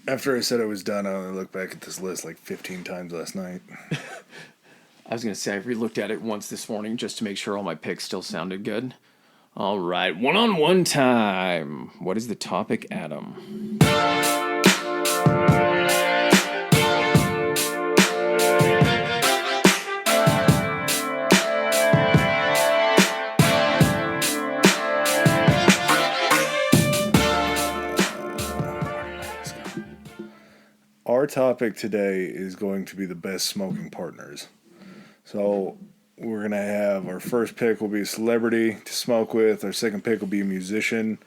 After I said I was done, I only looked back at this list like 15 times last night. I was going to say, I re-looked at it once this morning just to make sure all my picks still sounded good. All right, one-on-one time. What is the topic, Adam? Our topic today is going to be the best smoking partners. So we're going to have our first pick will be a celebrity to smoke with. Our second pick will be a musician.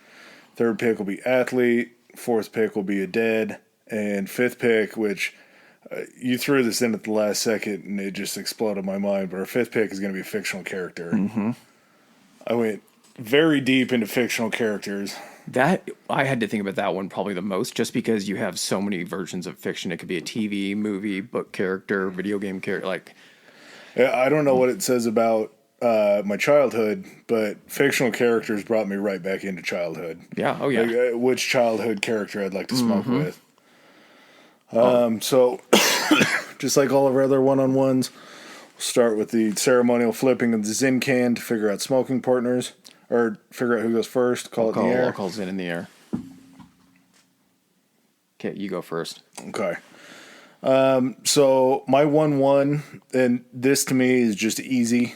Third pick will be athlete. Fourth pick will be a dead. And fifth pick, which you threw this in at the last second and it just exploded my mind, but our fifth pick is going to be a fictional character. Mm-hmm. I went very deep into fictional characters. That I had to think about that one probably the most, just because you have so many versions of fiction. It could be a TV, movie, book character, video game character. Like, I don't know what it says about my childhood, but fictional characters brought me right back into childhood. yeah, oh yeah, Like, which childhood character I'd like to smoke with. So, just like all of our other one-on-ones, we'll start with the ceremonial flipping of the Zin can to figure out smoking partners, or figure out who goes first, call it in the air. I'll call Zin in the air. Okay, you go first. Okay. So my 1-1, and this to me is just easy.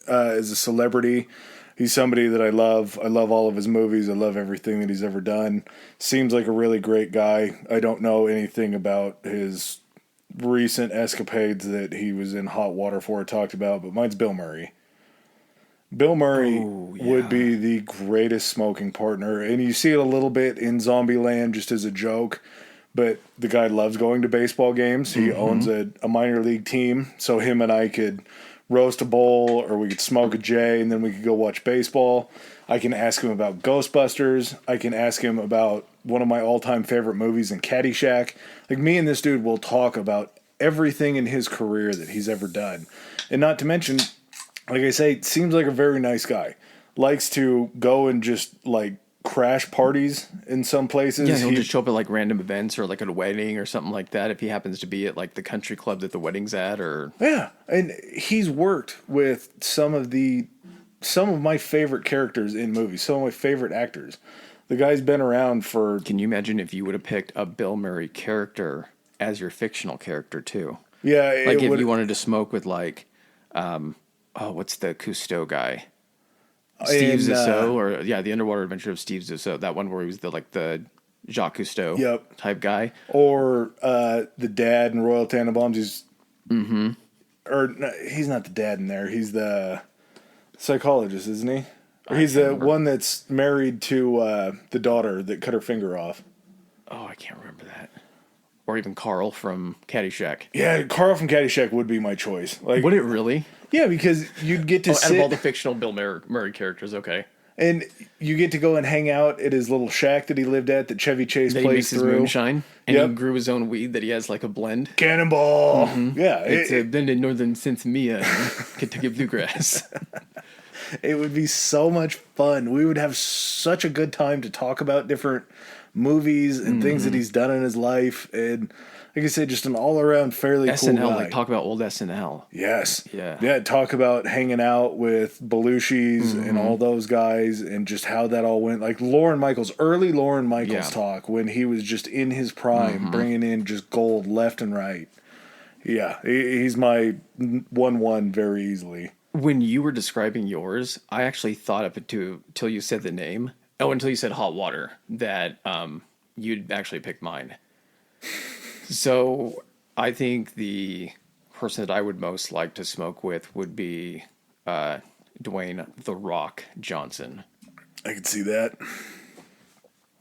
As a celebrity, he's somebody that I love. I love all of his movies. I love everything that he's ever done. Seems like a really great guy. I don't know anything about his recent escapades that he was in hot water for or talked about, but mine's Bill Murray. Bill Murray would be the greatest smoking partner, and you see it a little bit in Zombieland just as a joke, but the guy loves going to baseball games. He owns a minor league team, so him and I could roast a bowl, or we could smoke a J, and then we could go watch baseball. I can ask him about Ghostbusters. I can ask him about one of my all-time favorite movies in Caddyshack. Like, me and this dude will talk about everything in his career that he's ever done. And not to mention, like I say, seems like a very nice guy. Likes to go and just, like, crash parties in some places. Yeah, he'll just show up at, like, random events or, like, at a wedding or something like that if he happens to be at, like, the country club that the wedding's at, or... Yeah, and he's worked with some of my favorite characters in movies, some of my favorite actors. The guy's been around for... Can you imagine if you would have picked a Bill Murray character as your fictional character, too? Yeah, like if you wanted to smoke with, like, what's the Cousteau guy? Steve Zissou, or the Underwater Adventure of Steve Zissou. That one where he was the Jacques Cousteau type guy. Or the dad in Royal Tenenbaums. He's or no, he's not the dad in there. He's the psychologist, isn't he? Or he's the one that's married to the daughter that cut her finger off. Oh, I can't remember that. Or even Carl from Caddyshack. Yeah, Carl from Caddyshack would be my choice. Like, would it really? Yeah, because you'd get to sit... out of all the fictional Bill Murray characters, okay. And you get to go and hang out at his little shack that he lived at that Chevy Chase plays through. He makes his moonshine, and he grew his own weed that he has like a blend. Cannonball! Yeah. It's a blended Northern Sinsemilla and Kentucky Bluegrass. It would be so much fun. We would have such a good time to talk about different movies and things that he's done in his life. And like I said, just an all-around fairly cool guy. Like talk about old SNL. Yes. Yeah, talk about hanging out with Belushi's and all those guys and just how that all went. Like early Lorne Michaels talk when he was just in his prime, bringing in just gold left and right. Yeah, he's my 1-1 very easily. When you were describing yours, I actually thought of it till you said the name. Oh, until you said hot water, that you'd actually picked mine. So I think the person that I would most like to smoke with would be Dwayne "The Rock" Johnson. I can see that.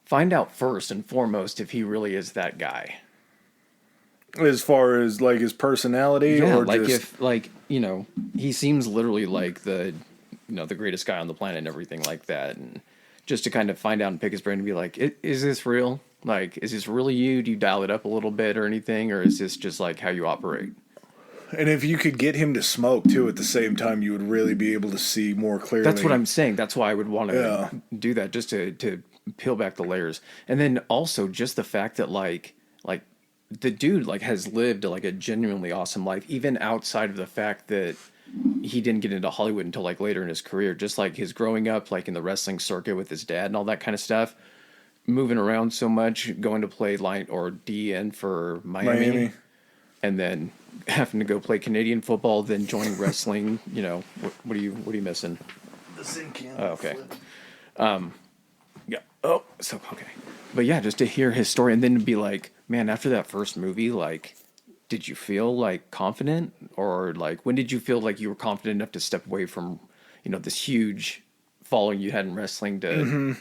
Find out first and foremost if he really is that guy. As far as like his personality, or like just... if like he seems literally like the greatest guy on the planet and everything like that, and just to kind of find out and pick his brain and be like, is this real? Like, is this really you? Do you dial it up a little bit or anything? Or is this just like how you operate? And if you could get him to smoke too at the same time, you would really be able to see more clearly. That's what I'm saying. That's why I would want to do that, just to peel back the layers. And then also just the fact that like the dude like has lived like a genuinely awesome life, even outside of the fact that he didn't get into Hollywood until like later in his career. Just like his growing up like in the wrestling circuit with his dad and all that kind of stuff, moving around so much, going to play line or DN for Miami. And then having to go play Canadian football, then joining wrestling. You know, what are you missing? The sink can. Oh, okay. Yeah. Oh, so okay. But yeah, just to hear his story and then to be like, man, after that first movie, like, did you feel like confident, or like when did you feel like you were confident enough to step away from, you know, this huge following you had in wrestling to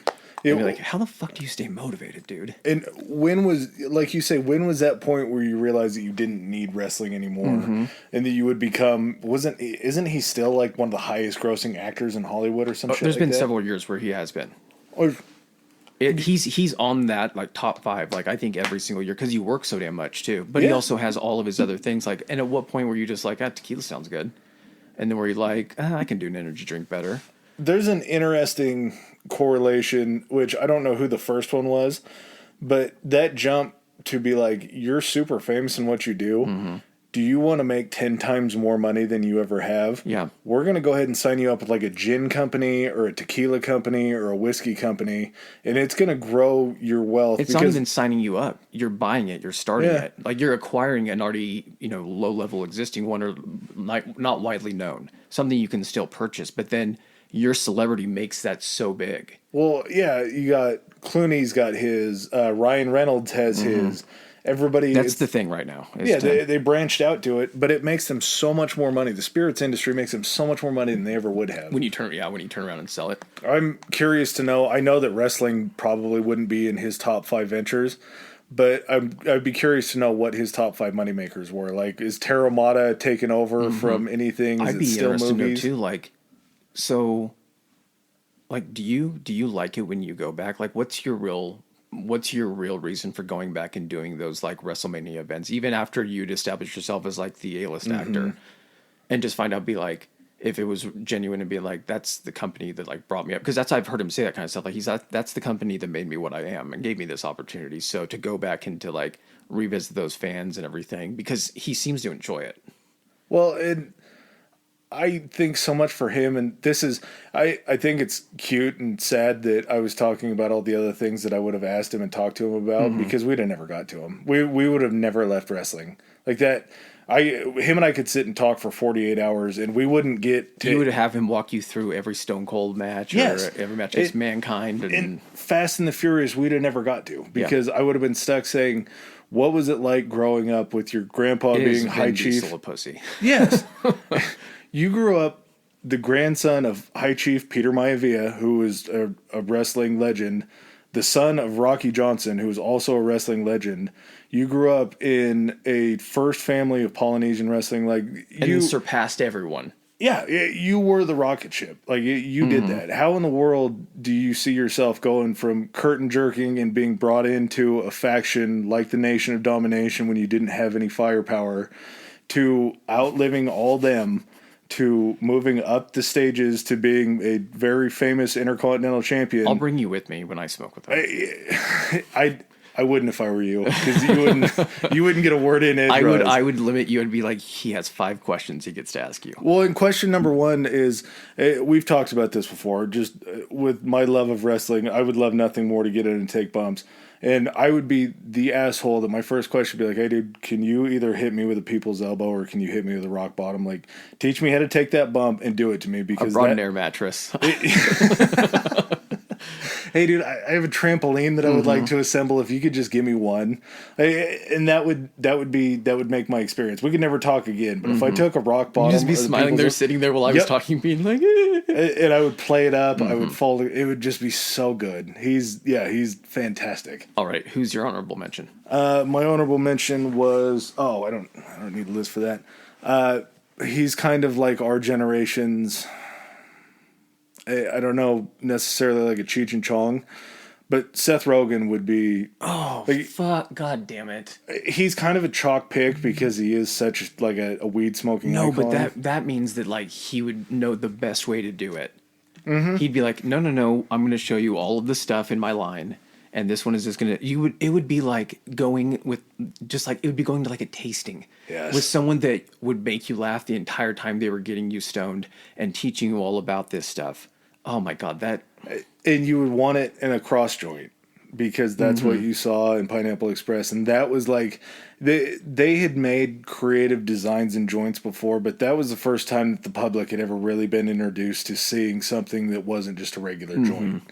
and be like, how the fuck do you stay motivated, dude? And when was, like you say, when was that point where you realized that you didn't need wrestling anymore, and that you would become? Isn't he still like one of the highest grossing actors in Hollywood or some shit? There's like been that? several years where he has been. Or He's on that like top 5, like I think every single year because he works so damn much too. But he Yeah. also has all of his other things. Like, and at what point were you just like, tequila sounds good, and then were you like, I can do an energy drink better? there's an interesting correlation, which I don't know who the first one was, but that jump to be like, you're super famous in what you do. Do you want to make 10 times more money than you ever have? Yeah. We're going to go ahead and sign you up with like a gin company or a tequila company or a whiskey company, and it's going to grow your wealth. It's not even signing you up. You're buying it. You're starting Yeah. it. Like you're acquiring an already, you know, low level existing one or not widely known. Something you can still purchase, but then your celebrity makes that so big. Well, yeah, you got Clooney's got his, Ryan Reynolds has his. Everybody, That's the thing right now. is yeah, to- they branched out to it, but it makes them so much more money. The spirits industry makes them so much more money than they ever would have. when you turn around and sell it. I'm curious to know. I know that wrestling probably wouldn't be in his top 5 ventures, but I'd be curious to know what his top 5 moneymakers were. Like, is Terramata taken over from anything? Is I'd it be still interested to know movies? too. Like, so, like, do you like it when you go back? Like, what's your real reason for going back and doing those like WrestleMania events, even after you'd established yourself as like the A-list actor, and just find out, be like, if it was genuine and be like, that's the company that like brought me up, because that's, I've heard him say that kind of stuff. Like that's the company that made me what I am and gave me this opportunity. So to go back and to like revisit those fans and everything, because he seems to enjoy it. Well, and I think so much for him, and this is, I think it's cute and sad that I was talking about all the other things that I would have asked him and talked to him about, because we'd have never got to him. We would have never left wrestling like that. Him and I could sit and talk for 48 hours, and we wouldn't get to. You would have him walk you through every Stone Cold match, Yes. or every match against Mankind, And Fast and the Furious, we'd have never got to, because I would have been stuck saying, what was it like growing up with your grandpa is being High Vin Chief? Diesel a pussy? Yes. You grew up the grandson of High Chief Peter Maivia, who was a wrestling legend, the son of Rocky Johnson, who was also a wrestling legend. You grew up in a first family of Polynesian wrestling. Like, And you, then surpassed everyone. yeah, you were the rocket ship. Like, you did that. How in the world do you see yourself going from curtain jerking and being brought into a faction like the Nation of Domination when you didn't have any firepower, to outliving all them, to moving up the stages to being a very famous Intercontinental Champion? I'll bring you with me when I smoke with him. I wouldn't if I were you, because you wouldn't get a word in it. I would limit you and be like, he has 5 questions he gets to ask you. Well, and question number 1 is, we've talked about this before, just with my love of wrestling, I would love nothing more to get in and take bumps. And I would be the asshole that my first question would be like, hey, dude, can you either hit me with a people's elbow or can you hit me with a rock bottom? Like, teach me how to take that bump and do it to me, I because brought an air mattress. hey, dude, I have a trampoline that I would like to assemble. If you could just give me one, and that would make my experience. We could never talk again. But if I took a rock bottom, Just be or the smiling people's there, el- sitting there while I was Yep. talking, being like, eh. and I would play it up, I would fall. It would just be so good. He's fantastic. All right, who's your honorable mention? My honorable mention was I don't need a list for that. He's kind of like our generation's. I don't know necessarily like a Cheech and Chong, but Seth Rogen would be. Oh, Like- fuck. God damn it. He's kind of a chalk pick because he is such like a weed smoking. No, icon. but that means that like he would know the best way to do it. He'd be like, no, no, no, I'm going to show you all of the stuff in my line. And this one is just going to, it would be like going with, just like, it would be going to like a tasting Yes. with someone that would make you laugh the entire time they were getting you stoned and teaching you all about this stuff. Oh my God, that, And you would want it in a cross joint because that's what you saw in Pineapple Express. And that was like, they had made creative designs and joints before, but that was the first time that the public had ever really been introduced to seeing something that wasn't just a regular joint.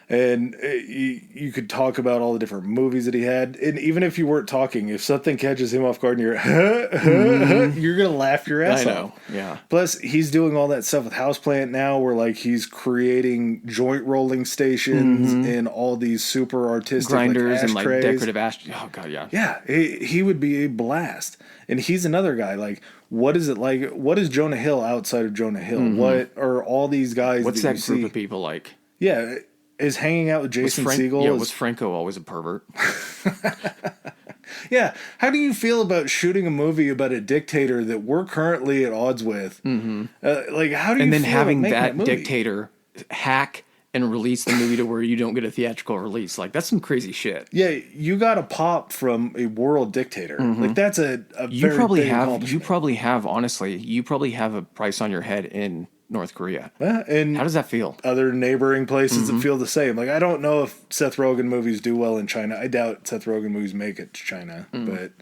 And you could talk about all the different movies that he had. And even if you weren't talking, if something catches him off guard and you're going to laugh your ass I know, off. yeah. Plus, he's doing all that stuff with Houseplant now where, like, he's creating joint rolling stations and all these super artistic Grinders and like ashtrays. decorative ash. Oh God, yeah. Yeah, he would be a blast. And he's another guy. Like, what is it like? What is Jonah Hill outside of Jonah Hill? What are all these guys What's that that you group see? of people like? Yeah, is hanging out with Jason Segel. Yeah, is- was Franco always a pervert? Yeah. How do you feel about shooting a movie about a dictator that we're currently at odds with? Like, how do you And then feel having about making that movie? dictator hack and release the movie to where you don't get a theatrical release. Like, that's some crazy shit. Yeah, you got a pop from a world dictator. Like, that's a You very probably big have, accomplishment. honestly, you probably have a price on your head in North Korea. Yeah, and How does that feel? other neighboring places that feel the same. Like, I don't know if Seth Rogen movies do well in China. I doubt Seth Rogen movies make it to China. But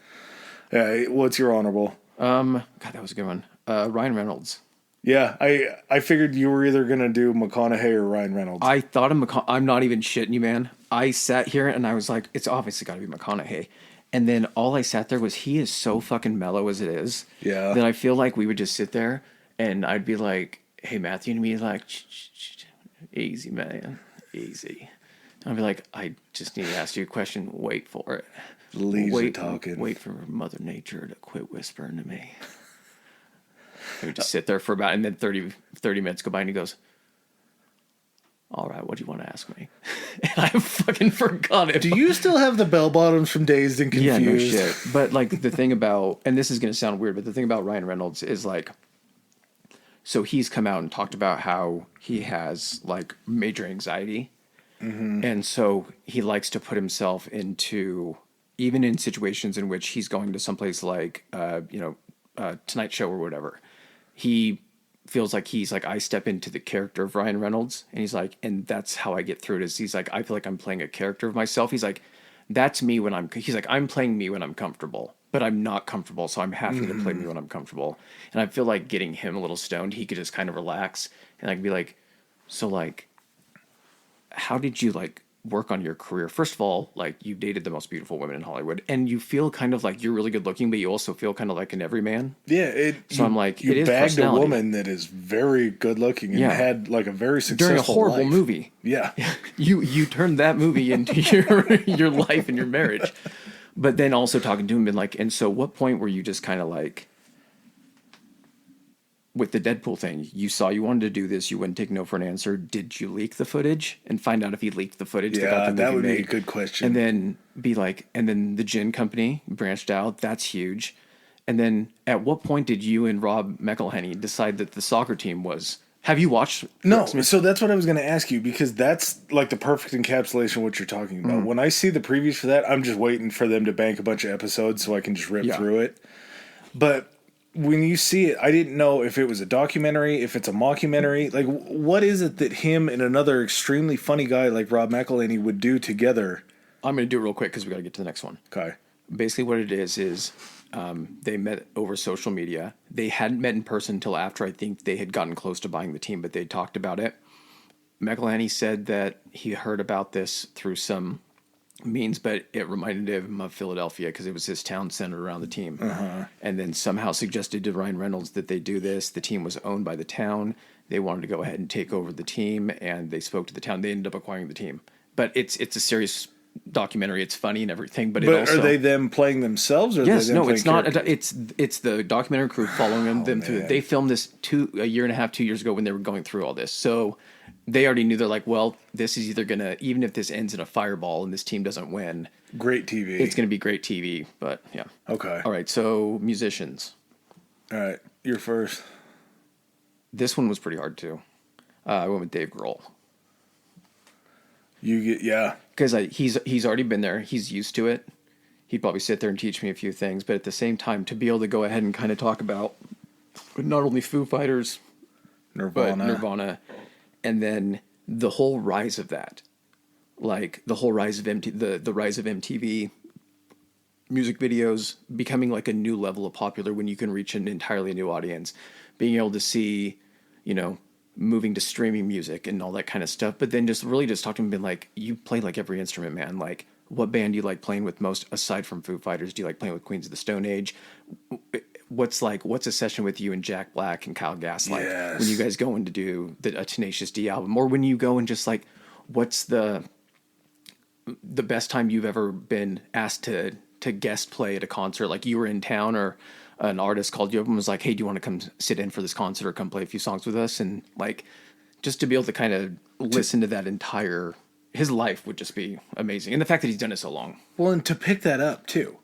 what's your honorable? God, that was a good one. Ryan Reynolds. Yeah, I figured you were either gonna do McConaughey or Ryan Reynolds. I thought of I'm not even shitting you, man. I sat here and I was like, it's obviously got to be McConaughey. And then all I sat there was, he is so fucking mellow as it is. Yeah. That I feel like we would just sit there and I'd be like, hey, Matthew, and me like, easy, man, easy. And I'd be like, I just need to ask you a question. Wait for it. Leaves are talking. Wait for Mother Nature to quit whispering to me. I would just sit there for about, and then 30 minutes go by and he goes, all right, what do you want to ask me? And I fucking forgot it. Do you still have the bell bottoms from Dazed and Confused? Yeah, no shit. But like the thing about, and this is going to sound weird, but the thing about Ryan Reynolds is like, so he's come out and talked about how he has like major anxiety. And so he likes to put himself into, even in situations in which he's going to someplace like, Tonight Show or whatever, he feels like he's like, I step into the character of Ryan Reynolds, and he's like, and that's how I get through it. Is he's like, I feel like I'm playing a character of myself. He's like, that's me when he's like, I'm playing me when I'm comfortable, but I'm not comfortable, so I'm having to play me when I'm comfortable. And I feel like getting him a little stoned, he could just kind of relax, and I could be like, so like, how did you like work on your career? First of all, like, you dated the most beautiful women in Hollywood, and you feel kind of like you're really good looking, but you also feel kind of like an everyman. Yeah, I'm like, you it is bagged a personality. woman that is very good looking and Yeah. had like a very successful During a horrible life. movie. Yeah, You turned that movie into your life and your marriage. But then also talking to him and like, and so what point were you just kind of like, with the Deadpool thing, you saw you wanted to do this, you wouldn't take no for an answer. Did you leak the footage and find out if he leaked the footage? yeah, got the that movie would be a made? good question. And then be like, and then the gin company branched out. That's huge. And then at what point did you and Rob McElhenney decide that the soccer team was? Have you watched? No, so that's what I was going to ask you, because that's like the perfect encapsulation of what you're talking about. When I see the previews for that, I'm just waiting for them to bank a bunch of episodes so I can just rip Yeah. through it. But when you see it, I didn't know if it was a documentary, if it's a mockumentary. Like, what is it that him and another extremely funny guy like Rob McElhenney would do together? I'm going to do it real quick because we got to get to the next one. Okay. Basically what it is they met over social media. They hadn't met in person until after I think they had gotten close to buying the team, but they talked about it. McElhenney said that he heard about this through some means, but it reminded him of Philadelphia because it was his town centered around the team. And then somehow suggested to Ryan Reynolds that they do this. The team was owned by the town. They wanted to go ahead and take over the team, and they spoke to the town. They ended up acquiring the team. But it's a serious documentary. It's funny and everything, but it But also, are they them playing themselves? Or yes, are they them no, it's playing not. characters? It's the documentary crew following them through. man. They filmed this a year and a half, 2 years ago when they were going through all this. So they already knew. They're like, well, this is either gonna, even if this ends in a fireball and this team doesn't win, Great TV. it's gonna be great TV. But yeah. Okay. All right. So musicians. All right. You're first. This one was pretty hard too. I went with Dave Grohl. Yeah. Because he's already been there. He's used to it. He'd probably sit there and teach me a few things. But at the same time, to be able to go ahead and kind of talk about not only Foo Fighters, but Nirvana, and then the whole rise of that, like the whole rise of the rise of MTV, music videos becoming like a new level of popular when you can reach an entirely new audience, being able to see, you know, moving to streaming music and all that kind of stuff. But then just really just talking to him, being like, you play like every instrument, man. Like, what band do you like playing with most aside from Foo Fighters? Do you like playing with Queens of the Stone Age? What's a session with you and Jack Black and Kyle Gass like when you guys go in to do a Tenacious D album, or when you go and just like, what's the best time you've ever been asked to guest play at a concert? Like, you were in town, or an artist called you up and was like, hey, do you want to come sit in for this concert or come play a few songs with us? And like, just to be able to kind of listen to that entire, his life would just be amazing. And the fact that he's done it so long. Well, and to pick that up too,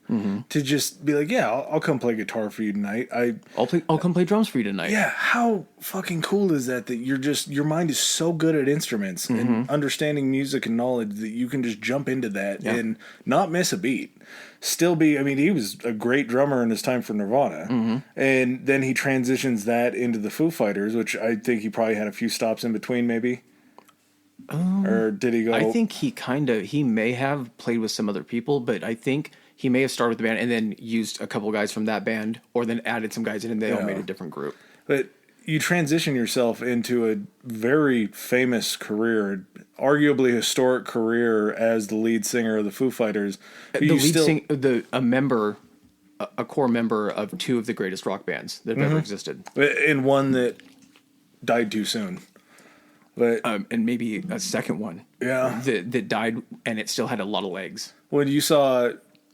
to just be like, yeah, I'll come play guitar for you tonight. I'll come play drums for you tonight. Yeah, how fucking cool is that? That your mind is so good at instruments and understanding music and knowledge that you can just jump into that and not miss a beat. Still be, I mean, he was a great drummer in his time for Nirvana, and then he transitions that into the Foo Fighters, which I think he probably had a few stops in between, maybe. Or did he go? I think he may have played with some other people, but I think he may have started with the band and then used a couple guys from that band, or then added some guys in and they all made a different group. But you transition yourself into a very famous career, arguably historic career as the lead singer of the Foo Fighters. A core member of two of the greatest rock bands that have ever existed. And one that died too soon. But and maybe a second one. Yeah. That died and it still had a lot of legs. When you saw,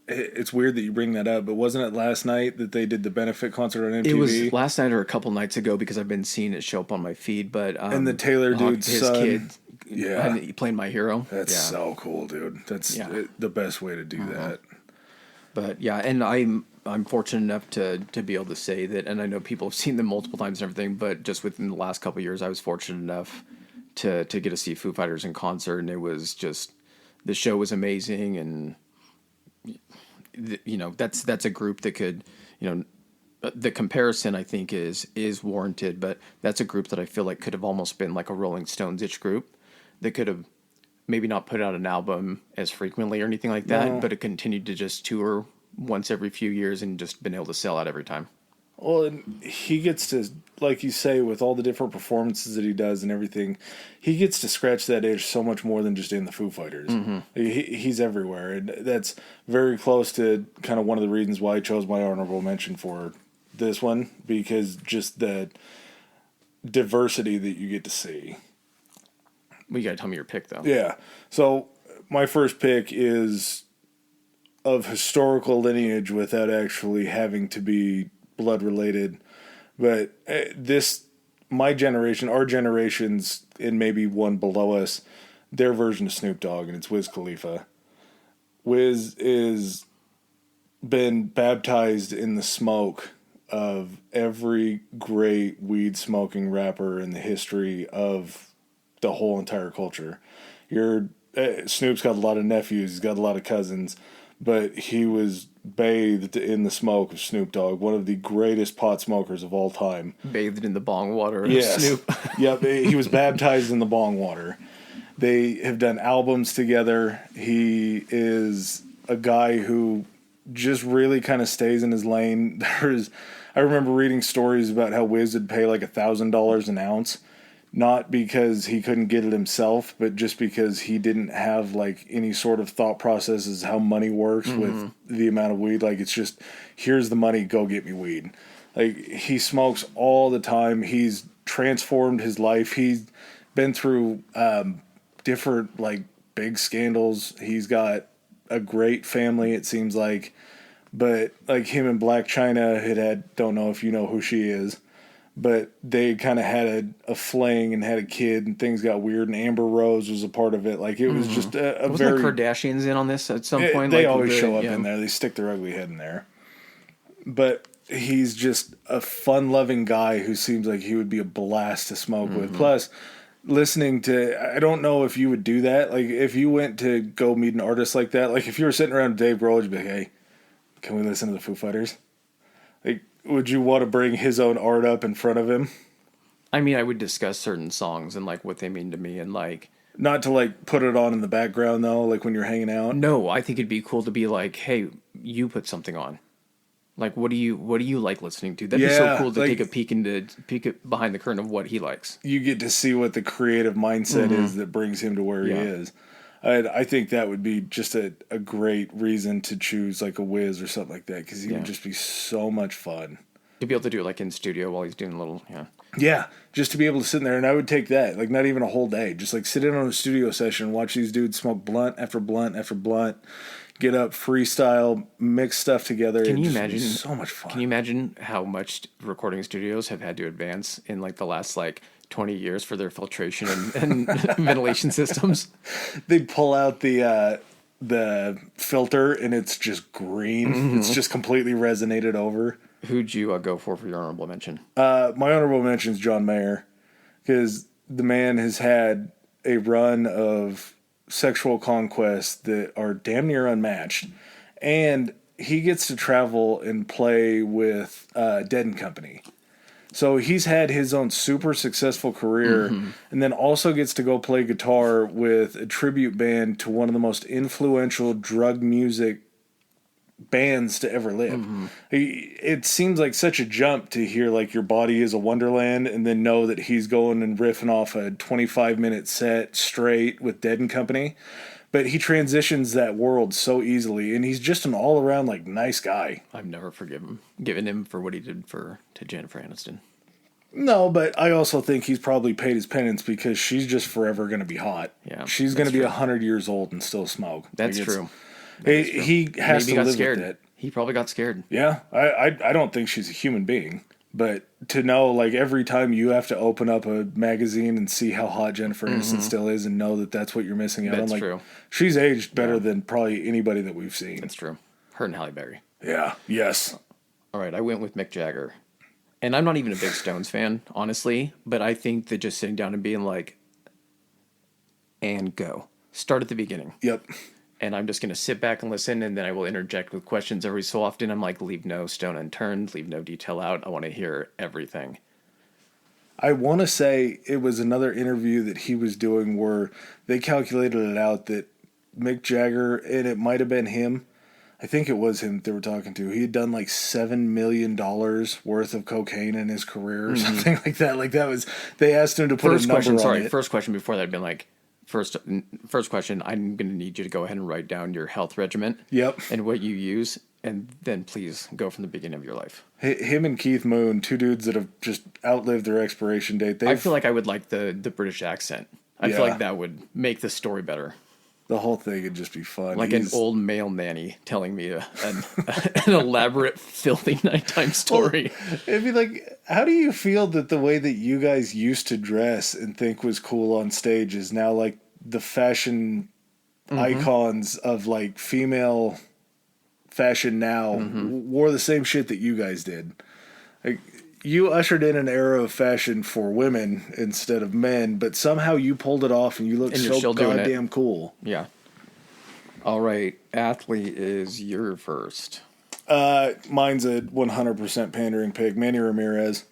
it's weird that you bring that up, but wasn't it last night that they did the benefit concert on MTV? It was last night or a couple nights ago, because I've been seeing it show up on my feed. But and the Taylor dude's his son, kid, playing My Hero. That's so cool, dude. That's the best way to do that. But yeah, and I'm fortunate enough to be able to say that, and I know people have seen them multiple times and everything, but just within the last couple of years, I was fortunate enough to get to see Foo Fighters in concert, and it was just, the show was amazing, and that's a group that could, the comparison I think is warranted, but that's a group that I feel like could have almost been like a Rolling Stones-ish group that could have maybe not put out an album as frequently or anything like that, but it continued to just tour once every few years and just been able to sell out every time. Well, and he gets to, like you say, with all the different performances that he does and everything, he gets to scratch that itch so much more than just in the Foo Fighters. He's everywhere, and that's very close to kind of one of the reasons why I chose my honorable mention for this one, because just the diversity that you get to see. Well, you gotta tell me your pick, though. Yeah. So my first pick is of historical lineage without actually having to be blood related, but my generation, our generations, and maybe one below us, their version of Snoop Dogg, and it's Wiz Khalifa. Wiz is been baptized in the smoke of every great weed smoking rapper in the history of the whole entire culture. Snoop's got a lot of nephews, he's got a lot of cousins, but he was bathed in the smoke of Snoop Dogg, one of the greatest pot smokers of all time. Bathed in the bong water of yes. Snoop. Yep, he was baptized in the bong water. They have done albums together. He is a guy who just really kind of stays in his lane. I remember reading stories about how Wiz would pay like $1,000 an ounce, not because he couldn't get it himself, but just because he didn't have like any sort of thought process as how money works with the amount of weed. Like, it's just, here's the money, go get me weed. Like, he smokes all the time. He's transformed his life. He's been through different like big scandals. He's got a great family, it seems like. But like, him and Black China had don't know if you know who she is, but they kind of had a fling and had a kid, and things got weird, and Amber Rose was a part of it. Like, it was just a Wasn't very... the Kardashians in on this at some point? They always show up in there. They stick their ugly head in there. But he's just a fun-loving guy who seems like he would be a blast to smoke with. Plus, listening to, I don't know if you would do that. Like if you went to go meet an artist like that, like if you were sitting around Dave Grohl, you'd be like, hey, can we listen to the Foo Fighters? Like, would you want to bring his own art up in front of him? I mean, I would discuss certain songs and like what they mean to me, and like, Not to like put it on in the background though, like when you're hanging out. no, I think it'd be cool to be like, hey, you put something on. Like, what do you like listening to? That'd be so Yeah, cool to like- take a peek behind the curtain of what he likes. You get to see what the creative mindset is that brings him to where Yeah. he is. I think that would be just a great reason to choose like a Wiz or something like that because he Yeah. would just be so much fun. To be able to do it like in studio while he's doing a little, yeah. Yeah, just to be able to sit in there, and I would take that, like not even a whole day, just like sit in on a studio session, watch these dudes smoke blunt after blunt after blunt, get up, freestyle, mix stuff together. Can you It'd just be imagine? so much fun. Can you imagine how much recording studios have had to advance in like the last like 20 years for their filtration and ventilation systems? They'd pull out the filter, and it's just green. Mm-hmm. It's just completely resonated over. Who'd you go for your honorable mention? My honorable mention is John Mayer, because the man has had a run of sexual conquests that are damn near unmatched, and he gets to travel and play with Dead and Company. So he's had his own super successful career, and then also gets to go play guitar with a tribute band to one of the most influential drug music bands to ever live. It seems like such a jump to hear like Your Body is a Wonderland and then know that he's going and riffing off a 25-minute set straight with Dead and Company. But he transitions that world so easily, and he's just an all-around like nice guy. I've never given him for what he did to Jennifer Aniston. No, but I also think he's probably paid his penance because she's just forever going to be hot. Yeah, She's going to that's be true. 100 years old and still smoke. That's Like, it's- true. He has Maybe to got live scared. with it. He probably got scared. Yeah, I don't think she's a human being, but to know like every time you have to open up a magazine and see how hot Jennifer Aniston still is, and know that that's what you're missing out on. That's Like, true. she's aged better than probably anybody that we've seen. That's true. Her and Halle Berry. Yeah. Yes. All right, I went with Mick Jagger. And I'm not even a big Stones fan, honestly, but I think that just sitting down and being like, and go. Start at the beginning. Yep. And I'm just going to sit back and listen, and then I will interject with questions every so often. I'm like, leave no stone unturned, leave no detail out. I want to hear everything. I want to say it was another interview that he was doing where they calculated it out that Mick Jagger, and it might have been him. I think it was him they were talking to. He had done like $7 million worth of cocaine in his career or something like that. Like that was, they asked him to put First a number question, on sorry. it. First question before that had been like, first question, I'm going to need you to go ahead and write down your health regimen. Yep. And what you use, and then please go from the beginning of your life. Him and Keith Moon, two dudes that have just outlived their expiration date. I feel like I would like the British accent. I feel Yeah. like that would make the story better. the whole thing would just be fun. Like He's- an old male nanny telling me an elaborate, filthy nighttime story. It'd be like, how do you feel that the way that you guys used to dress and think was cool on stage is now like the fashion icons of like female fashion now wore the same shit that you guys did? Like, you ushered in an era of fashion for women instead of men, but somehow you pulled it off and you look And you're so still doing it. goddamn cool. Yeah. All right. Athlete is your first. Mine's a 100% pandering pick. Manny Ramirez.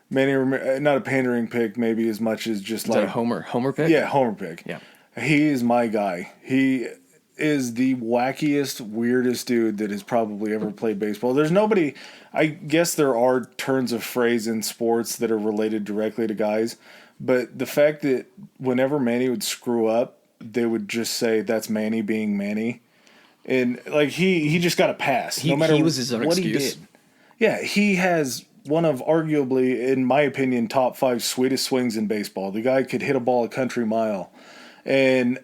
Not a pandering pick, maybe as much as just Is that like a Homer pick? yeah, homer pick. Yeah. He is my guy. He is the wackiest, weirdest dude that has probably ever played baseball. There's nobody. I guess there are turns of phrase in sports that are related directly to guys, but the fact that whenever Manny would screw up, they would just say that's Manny being Manny. And like he just got a pass. He- no matter he was his own what excuse. he did. Yeah, he has one of arguably, in my opinion, top 5 sweetest swings in baseball. The guy could hit a ball a country mile. And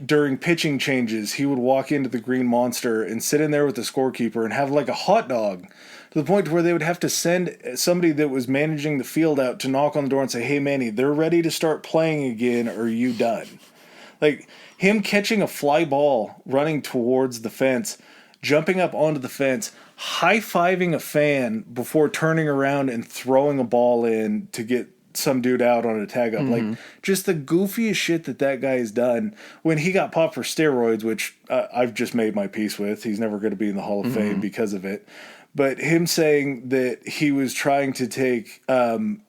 during pitching changes, he would walk into the Green Monster and sit in there with the scorekeeper and have like a hot dog to the point where they would have to send somebody that was managing the field out to knock on the door and say, hey, Manny, they're ready to start playing again. Or are you done? Like him catching a fly ball, running towards the fence, jumping up onto the fence, high-fiving a fan before turning around and throwing a ball in to get some dude out on a tag up. Like, just the goofiest shit that guy has done. When he got popped for steroids, which I've just made my peace with. He's never going to be in the Hall of Fame because of it. But him saying that he was trying to take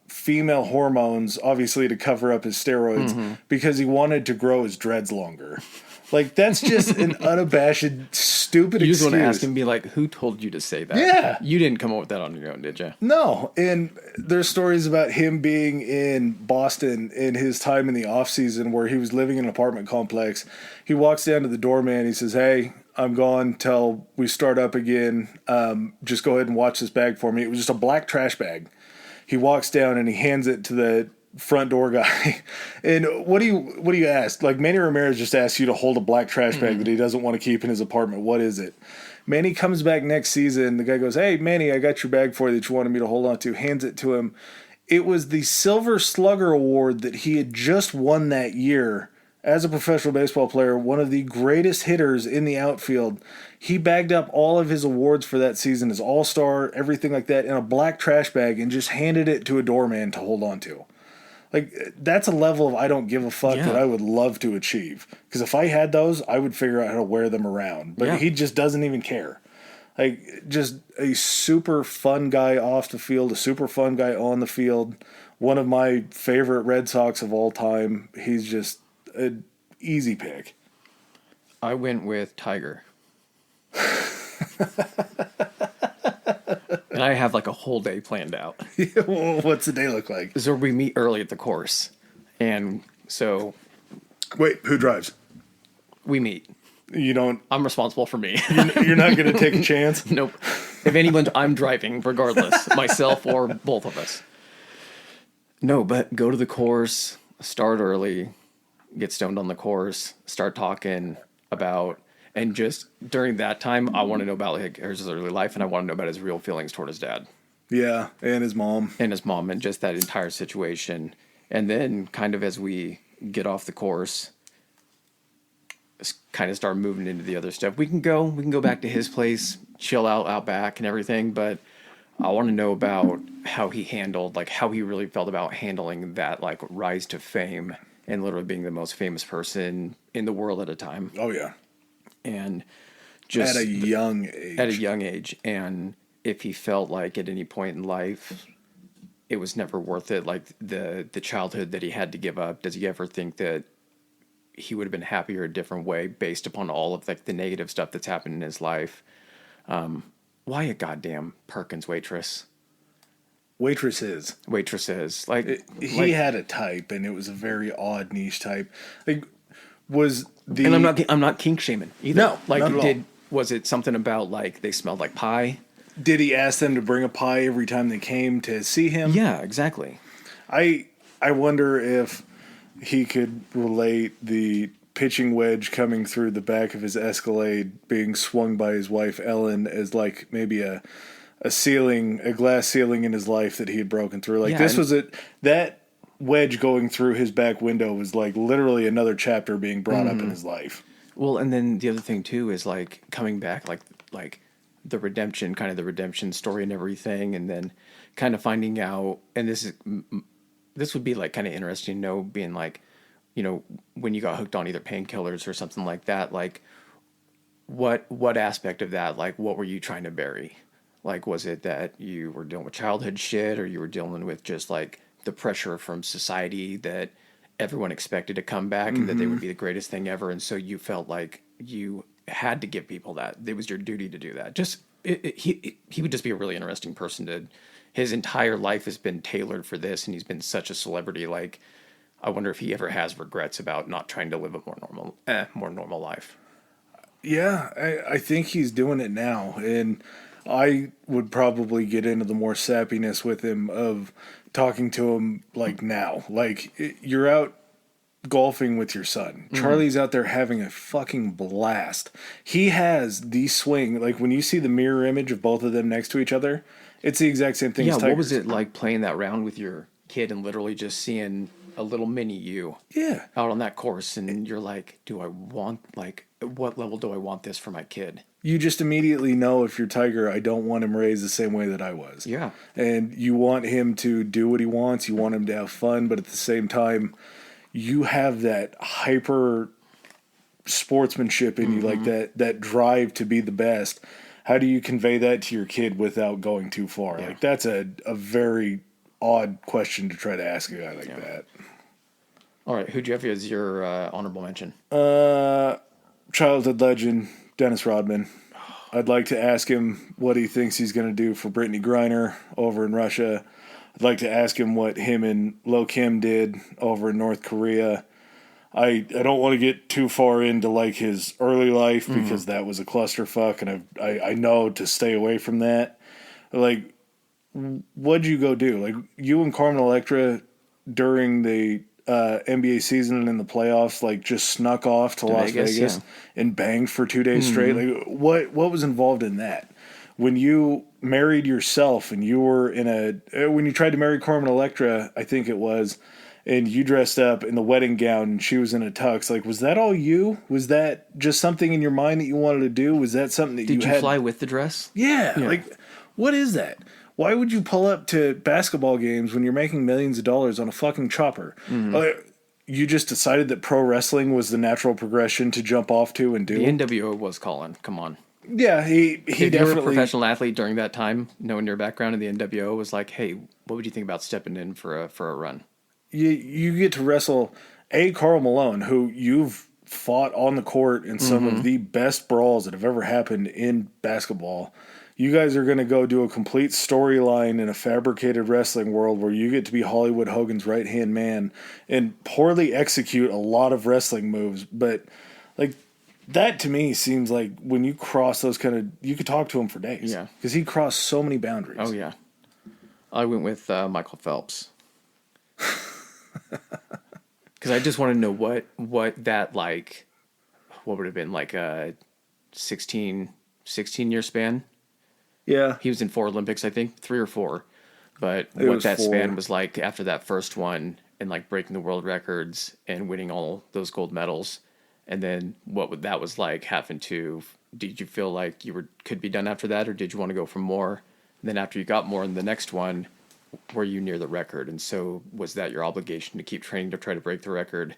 female hormones, obviously to cover up his steroids, because he wanted to grow his dreads longer. Like, that's just an unabashed, stupid excuse. You just want to ask him, be like, who told you to say that? Yeah. You didn't come up with that on your own, did you? No. And there's stories about him being in Boston in his time in the off season where he was living in an apartment complex. He walks down to the doorman. He says, "Hey, I'm gone till we start up again. Just go ahead and watch this bag for me." It was just a black trash bag. He walks down and he hands it to the front door guy. And what do you ask? Like, Manny Ramirez just asks you to hold a black trash bag that he doesn't want to keep in his apartment. What is it? Manny comes back next season. The guy goes, "Hey, Manny, I got your bag for you that you wanted me to hold on to." Hands it to him. It was the Silver Slugger Award that he had just won that year as a professional baseball player, one of the greatest hitters in the outfield. He bagged up all of his awards for that season, his all-star, everything like that, in a black trash bag and just handed it to a doorman to hold on to. Like, that's a level of I don't give a fuck that I would love to achieve. Because if I had those, I would figure out how to wear them around. But he just doesn't even care. Like, just a super fun guy off the field, a super fun guy on the field. One of my favorite Red Sox of all time. He's just an easy pick. I went with Tiger. And I have like a whole day planned out. Well, what's the day look like? So we meet early at the course. And so... Wait, who drives? We meet. You don't... I'm responsible for me. You're not going to take a chance? Nope. If anyone's... I'm driving, regardless. Myself or both of us. No, but go to the course, start early, get stoned on the course, start talking about... And just during that time, I want to know about like his early life, and I want to know about his real feelings toward his dad. Yeah, and his mom. And just that entire situation. And then kind of as we get off the course, kind of start moving into the other stuff. We can go back to his place, chill out back and everything, but I want to know about how he handled, like how he really felt about handling that like rise to fame and literally being the most famous person in the world at a time. Oh, yeah. And just at a young age. And if he felt like at any point in life it was never worth it, like the childhood that he had to give up, does he ever think that he would have been happier a different way based upon all of like the negative stuff that's happened in his life? Why a goddamn Perkins waitress? Waitresses. Like he had a type, and it was a very odd niche type. Like, and I'm not kink shaming either. No, like not at all. Was it something about like they smelled like pie? Did he ask them to bring a pie every time they came to see him? Yeah, exactly. I wonder if he could relate the pitching wedge coming through the back of his Escalade being swung by his wife Ellen as like maybe a glass ceiling in his life that he had broken through. Like, this was that wedge going through his back window was like literally another chapter being brought up in his life. Well, and then the other thing too is like coming back, like the redemption story and everything, and then kind of finding out. And this would be like kind of interesting to know, being like, you know, when you got hooked on either painkillers or something like that, like what aspect of that, like what were you trying to bury? Like, was it that you were dealing with childhood shit, or you were dealing with just like the pressure from society that everyone expected to come back and that they would be the greatest thing ever, and so you felt like you had to give people that. It was your duty to do that. He would just be a really interesting person. His entire life has been tailored for this, and he's been such a celebrity. Like, I wonder if he ever has regrets about not trying to live a more normal life. Yeah, I think he's doing it now, and I would probably get into the more sappiness with him of talking to him like now. Like, you're out golfing with your son. Charlie's out there having a fucking blast. He has the swing. Like, when you see the mirror image of both of them next to each other, it's the exact same thing as Tiger's. What was it like playing that round with your kid and literally just seeing a little mini you Yeah. out on that course, and you're like, do I want, like, what level do I want this for my kid? You just immediately know if you're Tiger, I don't want him raised the same way that I was. Yeah. And you want him to do what he wants. You want him to have fun, but at the same time, you have that hyper sportsmanship in you, like that drive to be the best. How do you convey that to your kid without going too far? Yeah. Like that's a very odd question to try to ask a guy like that. All right, who'd you have as your honorable mention? Childhood legend Dennis Rodman. I'd like to ask him what he thinks he's going to do for Brittany Griner over in Russia. I'd like to ask him what him and Lo Kim did over in North Korea. I don't want to get too far into like his early life because that was a clusterfuck, and I know to stay away from that. Like, what'd you go do? Like you and Carmen Electra during the NBA season and in the playoffs, like just snuck off to Las Vegas and banged for 2 days straight. Like what was involved in that? When you married yourself and you were when you tried to marry Carmen Electra, I think it was, and you dressed up in the wedding gown and she was in a tux, like, was that all you? Was that just something in your mind that you wanted to do? Was that something that Did you had? fly with the dress? Yeah, like, what is that? Why would you pull up to basketball games when you're making millions of dollars on a fucking chopper? You just decided that pro wrestling was the natural progression to jump off to and do? The NWO was calling. Come on. Yeah, he If you were a definitely... professional athlete during that time, knowing your background in the NWO was like, hey, what would you think about stepping in for a run? You get to wrestle Karl Malone, who you've fought on the court in some of the best brawls that have ever happened in basketball. You guys are going to go do a complete storyline in a fabricated wrestling world where you get to be Hollywood Hogan's right-hand man and poorly execute a lot of wrestling moves. But, like, that to me seems like when you cross those kind of... You could talk to him for days. Yeah. Because he crossed so many boundaries. Oh, yeah. I went with Michael Phelps. Because I just want to know what that, like... What would it have been? Like a 16-year span? Yeah. He was in 4 Olympics, I think, 3 or 4. But It what was that 4. span was like after that first one and like breaking the world records and winning all those gold medals. And then that was like having to, did you feel like you could be done after that, or did you want to go for more? And then after you got more in the next one, were you near the record? And so was that your obligation to keep training to try to break the record?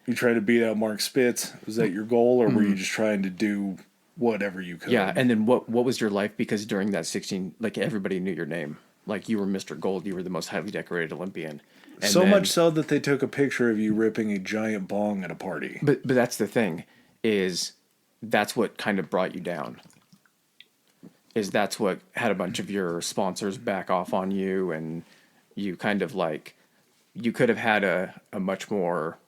You tried to beat out Mark Spitz. Was that your goal, or were you just trying to do whatever you could? Yeah, and then what was your life? Because during that 16, like everybody knew your name. Like you were Mr. Gold. You were the most highly decorated Olympian. And so much so that they took a picture of you ripping a giant bong at a party. But that's the thing, is that's what kind of brought you down. Is that's what had a bunch of your sponsors back off on you, and you kind of like, you could have had a much more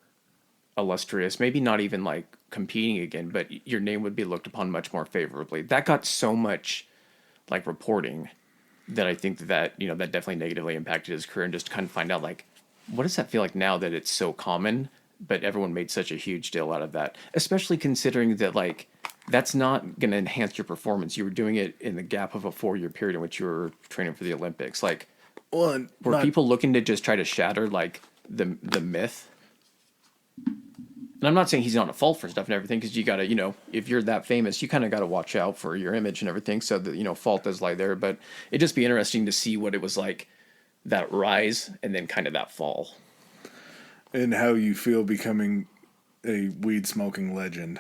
illustrious, maybe not even like competing again, but your name would be looked upon much more favorably. That got so much like reporting that I think that that definitely negatively impacted his career, and just kind of find out like, what does that feel like now that it's so common, but everyone made such a huge deal out of that, especially considering that like that's not going to enhance your performance. You were doing it in the gap of a 4-year period in which you were training for the Olympics. Like, were people looking to just try to shatter like the myth? And I'm not saying he's not at fault for stuff and everything, because you got to, if you're that famous, you kind of got to watch out for your image and everything. So that, fault does lie there. But it'd just be interesting to see what it was like, that rise and then kind of that fall. And how you feel becoming a weed smoking legend.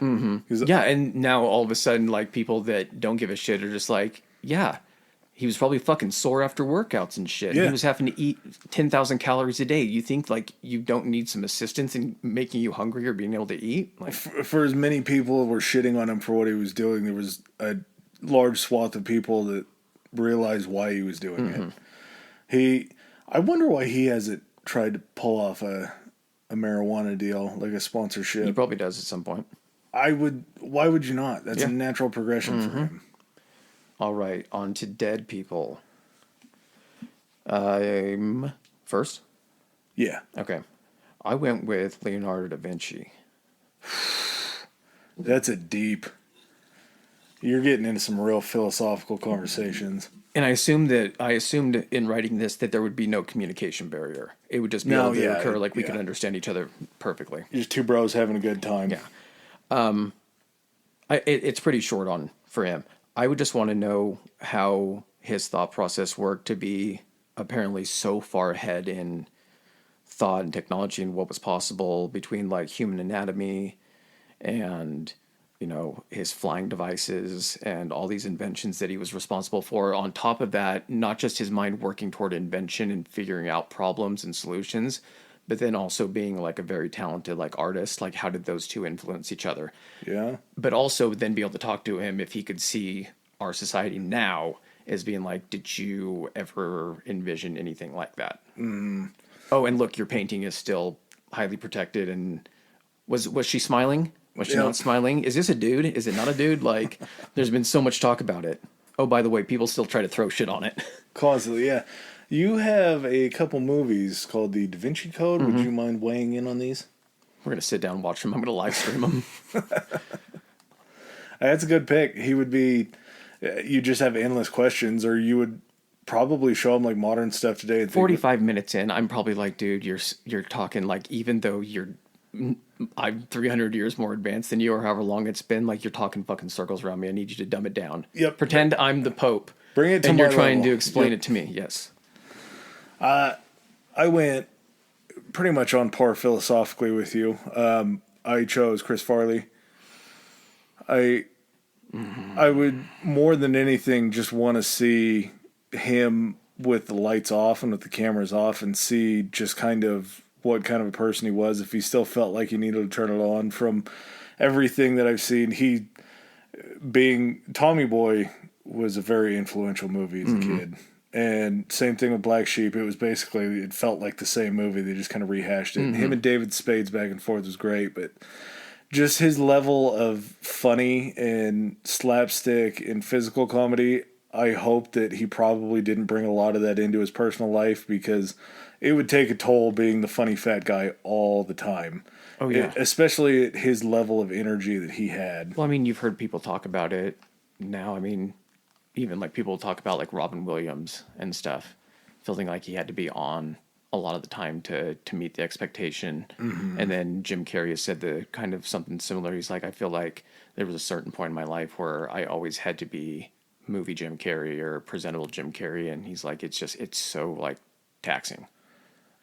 Yeah, and now all of a sudden, like, people that don't give a shit are just like, yeah, he was probably fucking sore after workouts and shit. Yeah. He was having to eat 10,000 calories a day. You think, like, you don't need some assistance in making you hungry or being able to eat? Like, for as many people were shitting on him for what he was doing, there was a large swath of people that realized why he was doing it. I wonder why he hasn't tried to pull off a marijuana deal, like a sponsorship. he probably does at some point. Why would you not? That's Yeah. a natural progression for him. All right, on to dead people. I'm first? Yeah. Okay. I went with Leonardo da Vinci. That's a deep. You're getting into some real philosophical conversations. And I assumed in writing this that there would be no communication barrier. It would just be No, able to yeah, occur, like we yeah. could understand each other perfectly. Just two bros having a good time. Yeah. It's pretty short on for him. I would just want to know how his thought process worked to be apparently so far ahead in thought and technology and what was possible between like human anatomy and his flying devices and all these inventions that he was responsible for. On top of that, not just his mind working toward invention and figuring out problems and solutions, but then also being like a very talented like artist. Like how did those two influence each other? Yeah. But also then be able to talk to him if he could see our society now as being like, did you ever envision anything like that? Oh, and look, your painting is still highly protected. And was she smiling? Was she Yep. not smiling? Is this a dude? Is it not a dude? Like, there's been so much talk about it. Oh, by the way, people still try to throw shit on it. Constantly, yeah. You have a couple movies called The Da Vinci Code. Mm-hmm. Would you mind weighing in on these? We're gonna sit down and watch them. I'm gonna live stream them. That's a good pick. He would be. You just have endless questions, or you would probably show him like modern stuff today. And think, 45 minutes in, I'm probably like, dude, you're talking like, even though I'm 300 years more advanced than you, or however long it's been, like you're talking fucking circles around me. I need you to dumb it down. Yep. Pretend I'm the Pope. Bring it to and my you're trying level. to explain Yep. it to me. Yes. I went pretty much on par philosophically with you. I chose Chris Farley. I would more than anything just want to see him with the lights off and with the cameras off and see just kind of what kind of a person he was, if he still felt like he needed to turn it on. From everything that I've seen, he, being Tommy Boy, was a very influential movie as a kid. And same thing with Black Sheep. It was basically, it felt like the same movie. They just kind of rehashed it. Him and David Spades back and forth was great, but just his level of funny and slapstick and physical comedy, I hope that he probably didn't bring a lot of that into his personal life, because it would take a toll being the funny fat guy all the time. Oh, yeah. Especially at his level of energy that he had. Well, I mean, you've heard people talk about it now. I mean, even like people talk about like Robin Williams and stuff, feeling like he had to be on a lot of the time to meet the expectation. And then Jim Carrey has said the kind of something similar. He's like, I feel like there was a certain point in my life where I always had to be movie Jim Carrey or presentable Jim Carrey. And he's like, it's so like taxing.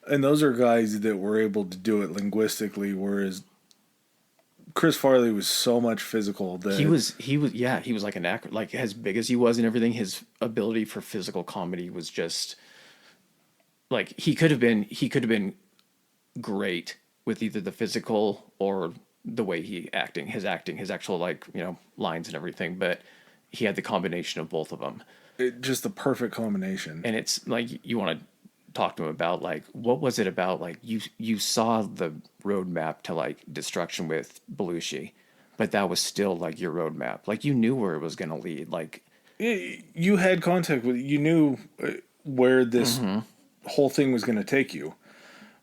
And those are guys that were able to do it linguistically, whereas Chris Farley was so much physical that He was like an actor, like as big as he was and everything. His ability for physical comedy was just like, he could have been great with either the physical or the way his actual like, lines and everything. But he had the combination of both of them. just the perfect combination. And it's like, you want to talk to him about like, what was it about? Like you saw the roadmap to like destruction with Belushi, but that was still like your roadmap. Like you knew where it was going to lead. Like You had contact with, you knew where this whole thing was going to take you,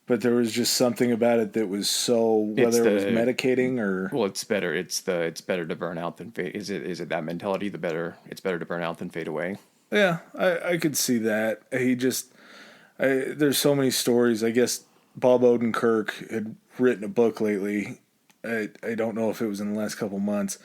but there was just something about it that was so, whether it was medicating or, well, it's better. It's better to burn out than fade. Is it that mentality? It's better to burn out than fade away. yeah, I could see that. He just, there's so many stories. I guess Bob Odenkirk had written a book lately. I don't know if it was in the last couple months,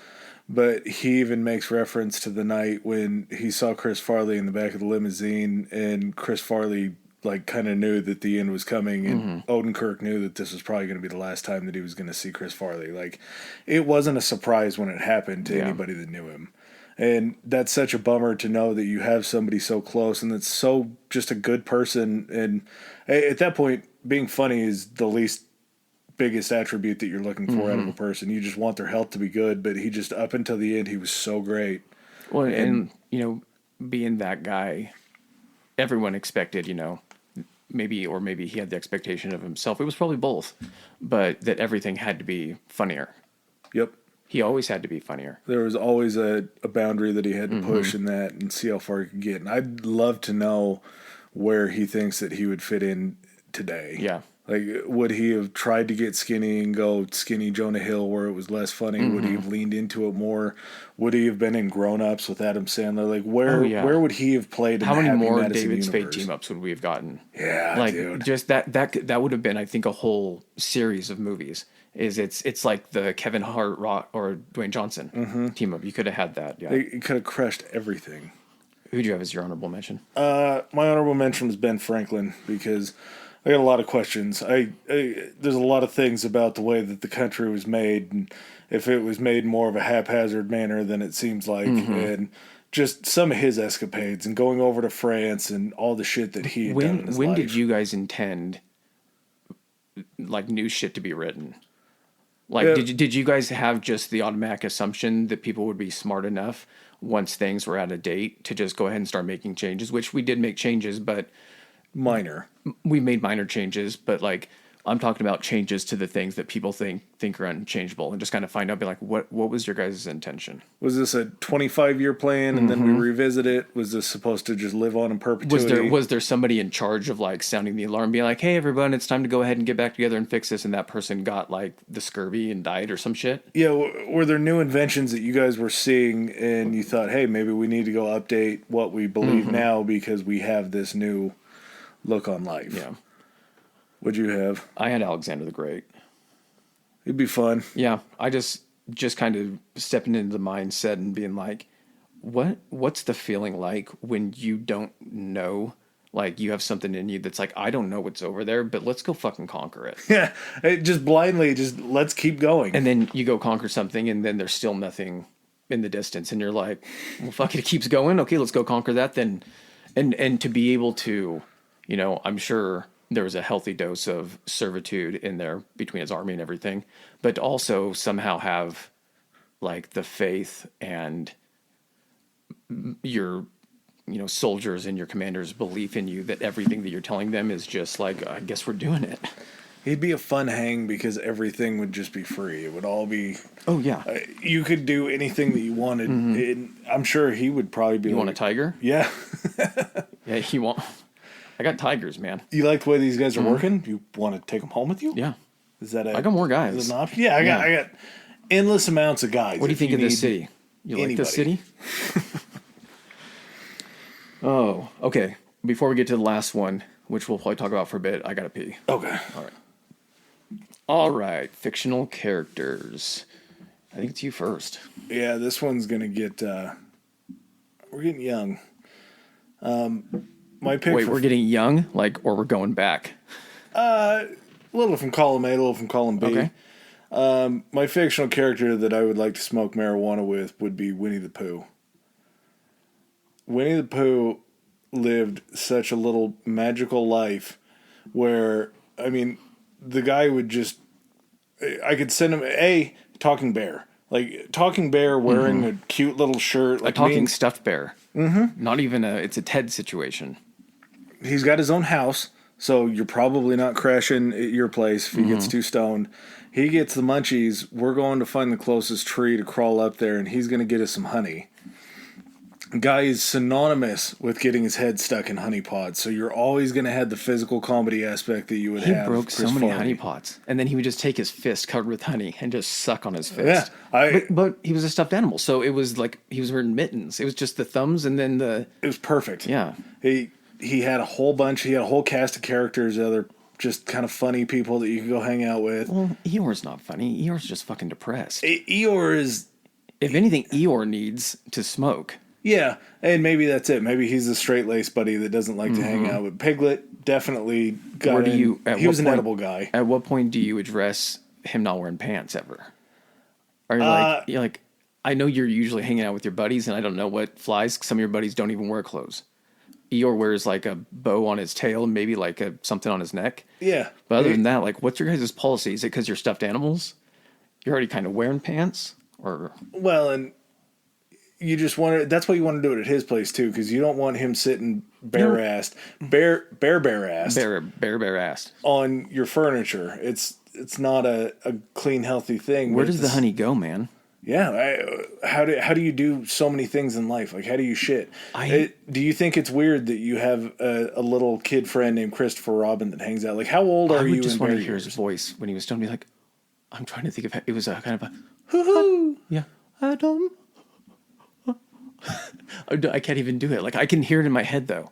but he even makes reference to the night when he saw Chris Farley in the back of the limousine, and Chris Farley like kind of knew that the end was coming, and Odenkirk knew that this was probably going to be the last time that he was going to see Chris Farley. Like, it wasn't a surprise when it happened to anybody that knew him. And that's such a bummer to know that you have somebody so close and that's so just a good person. And at that point, being funny is the least biggest attribute that you're looking for out of a person. You just want their health to be good, but he just, up until the end, he was so great. Well, and being that guy, everyone expected, maybe he had the expectation of himself. It was probably both, but that everything had to be funnier. Yep. He always had to be funnier. There was always a boundary that he had to push in that and see how far he could get. And I'd love to know where he thinks that he would fit in today. Yeah. Like, would he have tried to get skinny and go skinny Jonah Hill where it was less funny? Would he have leaned into it more? Would he have been in Grown Ups with Adam Sandler? Like, where would he have played in How the many Happy more Madison David Spade universe? team ups would we have gotten? Yeah, like dude. just that would have been, I think, a whole series of movies. It's like the Kevin Hart or Dwayne Johnson team up. You could have had that. Yeah. It could have crushed everything. Who'd you have as your honorable mention? My honorable mention is Ben Franklin because I got a lot of questions. There's a lot of things about the way that the country was made, and if it was made more of a haphazard manner than it seems like, and just some of his escapades and going over to France and all the shit that he had done in his When life. did you guys intend like new shit to be written? Like, Yeah. did you guys have just the automatic assumption that people would be smart enough once things were out of date to just go ahead and start making changes? Which we did make changes, but Minor. we made minor changes. But like, I'm talking about changes to the things that people think are unchangeable, and just kind of find out, be like, what was your guys' intention? Was this a 25-year plan and then we revisit it? Was this supposed to just live on in Was perpetuity? there somebody in charge of like sounding the alarm, being like, "Hey, everyone, it's time to go ahead and get back together and fix this," and that person got like the scurvy and died or some shit? Yeah, were there new inventions that you guys were seeing and you thought, hey, maybe we need to go update what we believe now because we have this new look on life? Yeah. What'd you have? I had Alexander the Great. It'd be fun. Yeah, I just kind of stepping into the mindset and being like, what's the feeling like when you don't know, like you have something in you that's like, I don't know what's over there, but let's go fucking conquer it. Yeah, just blindly, just let's keep going. And then you go conquer something, and then there's still nothing in the distance, and you're like, well, fuck it, it keeps going. Okay, let's go conquer that then. And to be able to, I'm sure there was a healthy dose of servitude in there between his army and everything, but also somehow have like the faith and your soldiers and your commanders' belief in you that everything that you're telling them is just like, I guess we're doing it. It'd be a fun hang because everything would just be free. It would all be. Oh yeah. You could do anything that you wanted. And I'm sure he would probably be. You like, want a tiger? Yeah. Yeah, you want. I got tigers, man. You like the way these guys are working? You want to take them home with you? Yeah. Is that I got more guys. Is it an option? Yeah, I got endless amounts of guys. What do you if think of need this city? You like anybody. this city? Oh, okay. Before we get to the last one, which we'll probably talk about for a bit, I gotta pee. Okay. All right, fictional characters. I think it's you first. Yeah, this one's gonna get. We're getting young. My pick. Wait, we're getting young, or we're going back? a little from column A, a little from column B. Okay. My fictional character that I would like to smoke marijuana with would be Winnie the Pooh. Winnie the Pooh lived such a little magical life where, I mean, the guy would just, I could send him, talking bear. Like, talking bear wearing a cute little shirt. A Like talking stuffed bear. Mm-hmm. Not even it's a Ted situation. He's got his own house, so you're probably not crashing at your place if he gets too stoned. He gets the munchies. We're going to find the closest tree to crawl up there, and he's going to get us some honey. Guy is synonymous with getting his head stuck in honey pots, so you're always going to have the physical comedy aspect that you would He have. broke Chris so many Farley. honey pots, and then he would just take his fist covered with honey and just suck on his fist. Yeah, But he was a stuffed animal, so it was like he was wearing mittens. It was just the thumbs and then the it was perfect. yeah. He had a whole bunch. He had a whole cast of characters, other just kind of funny people that you could go hang out with. Well, Eeyore's not funny. Eeyore's just fucking depressed. Eeyore is. If anything, Eeyore needs to smoke. Yeah, and maybe that's it. Maybe he's the straight-laced buddy that doesn't like to hang out. But Piglet definitely got Where do in. you? He was an edible guy. At what point do you address him not wearing pants ever? Are you you're like, I know you're usually hanging out with your buddies, and I don't know what flies. Some of your buddies don't even wear clothes. Eeyore wears like a bow on his tail and maybe like something on his neck. Yeah. But other than that, like, what's your guys' policy? Is it because you're stuffed animals? You're already kind of wearing pants, or Well, and you just want to. That's why you want to do it at his place too, because you don't want him sitting bare-assed, bare-assed bare ass. on your furniture. It's not a clean, healthy thing. Where but does the honey go, man? Yeah, how do you do so many things in life? Like, how do you shit? Do you think it's weird that you have a little kid friend named Christopher Robin that hangs out? Like, how old I are would you just in want to bear hear his years? voice when he was stoned. Be like, I'm trying to think of it was a kind of a Hoo-hoo. yeah. Adam. I can't even do it. Like I can hear it in my head though,